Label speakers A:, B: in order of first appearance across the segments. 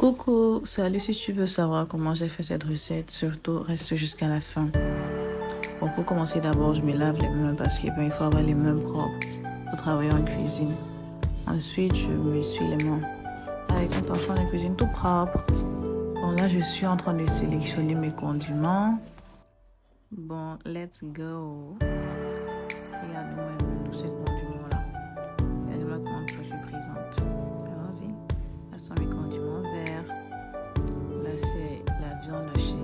A: Coucou, salut, si tu veux savoir comment j'ai fait cette recette, surtout reste jusqu'à la fin. Bon, pour commencer d'abord, je me lave les mains parce qu'il faut avoir les mains propres pour travailler en cuisine. Ensuite, je m'essuie les mains avec un torchon de cuisine tout propre. Bon, là, je suis en train de sélectionner mes condiments. Bon, let's go. Regardez-moi un peu tous ces condiments-là. Regardez-moi comment je suis présente. Allons-y. Là sont mes condiments verts. Là, c'est la viande hachée.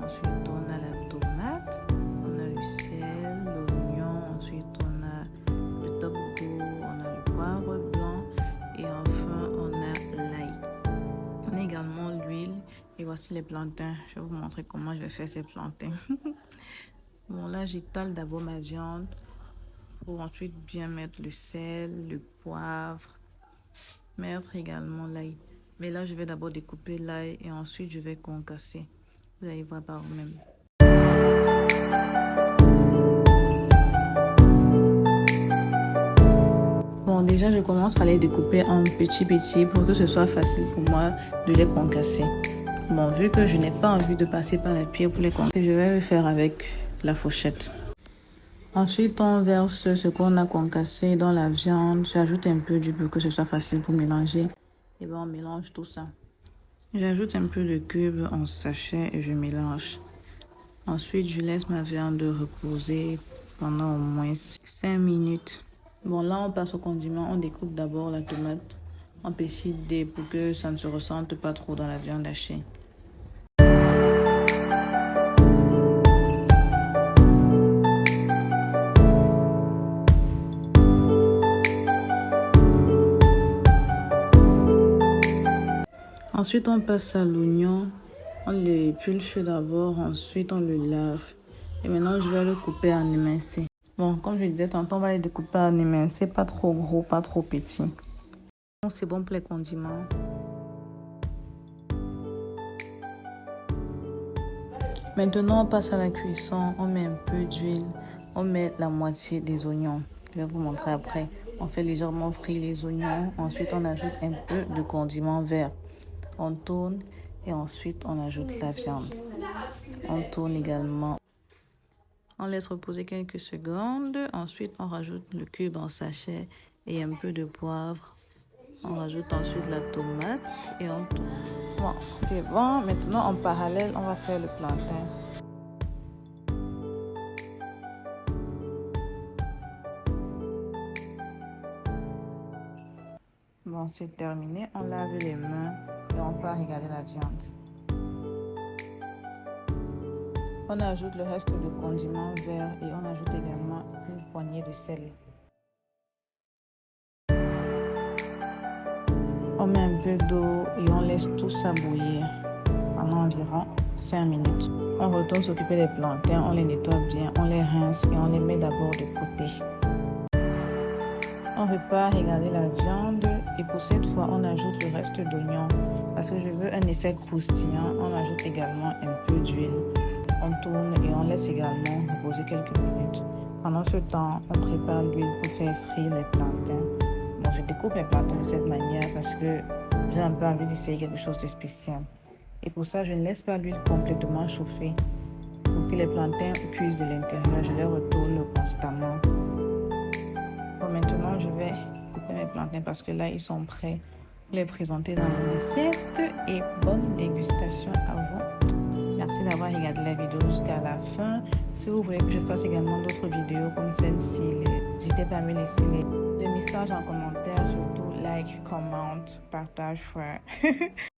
A: Ensuite, on a la tomate. On a le sel, l'oignon. Ensuite, on a le top goût. On a le poivre blanc. Et enfin, on a l'ail. On a également l'huile. Et voici les plantains. Je vais vous montrer comment je vais faire ces plantains. Bon, là, j'étale d'abord ma viande pour ensuite bien mettre le sel, le poivre, mettre également l'ail. Mais là, je vais d'abord découper l'ail et ensuite je vais concasser. Vous allez voir par vous-même. Bon, déjà, je commence par les découper en petits pour que ce soit facile pour moi de les concasser. Bon, vu que je n'ai pas envie de passer par la pierre pour les concasser, je vais le faire avec la fourchette. Ensuite, on verse ce qu'on a concassé dans la viande. J'ajoute un peu d'huile pour que ce soit facile pour mélanger. Et bien, on mélange tout ça. J'ajoute un peu de cube en sachet et je mélange. Ensuite, je laisse ma viande reposer pendant au moins 5 minutes. Bon, là, on passe au condiment. On découpe d'abord la tomate en petits dés pour que ça ne se ressente pas trop dans la viande hachée. Ensuite, on passe à l'oignon. On l'épulche d'abord, ensuite on le lave. Et maintenant, je vais le couper en émincé. Bon, comme je disais tantôt, on va les découper en émincé, pas trop gros, pas trop petit. C'est bon pour les condiments. Maintenant, on passe à la cuisson. On met un peu d'huile. On met la moitié des oignons. Je vais vous montrer après. On fait légèrement frire les oignons. Ensuite, on ajoute un peu de condiment vert. On tourne et ensuite on ajoute la viande. On tourne également. On laisse reposer quelques secondes. Ensuite, on rajoute le cube en sachet et un peu de poivre. On rajoute ensuite la tomate et on tourne. Bon, c'est bon. Maintenant, en parallèle, on va faire le plantain. Bon, c'est terminé. On lave les mains et on part regarder la viande. On ajoute le reste de condiments verts et on ajoute également une poignée de sel. On met un peu d'eau et on laisse tout ça bouillir pendant environ 5 minutes. On retourne s'occuper des plantains, on les nettoie bien, on les rince et on les met d'abord de côté. On repart regarder la viande et pour cette fois, on ajoute le reste d'oignon. Parce que je veux un effet croustillant, on ajoute également un peu d'huile. On tourne et on laisse également reposer quelques minutes. Pendant ce temps, on prépare l'huile pour faire frire les plantains. Bon, je découpe les plantains de cette manière parce que j'ai un peu envie d'essayer quelque chose de spécial. Et pour ça, je ne laisse pas l'huile complètement chauffer. Pour que les plantains cuisent de l'intérieur, je les retourne constamment. Bon, maintenant, je vais couper mes plantains parce que là, ils sont prêts pour les présenter dans mon assiette. Et bonne dégustation à vous. Merci d'avoir regardé la vidéo jusqu'à la fin. Si vous voulez que je fasse également d'autres vidéos comme celle-ci, n'hésitez pas à me laisser des messages en commentaire, surtout like, comment, partage, frère.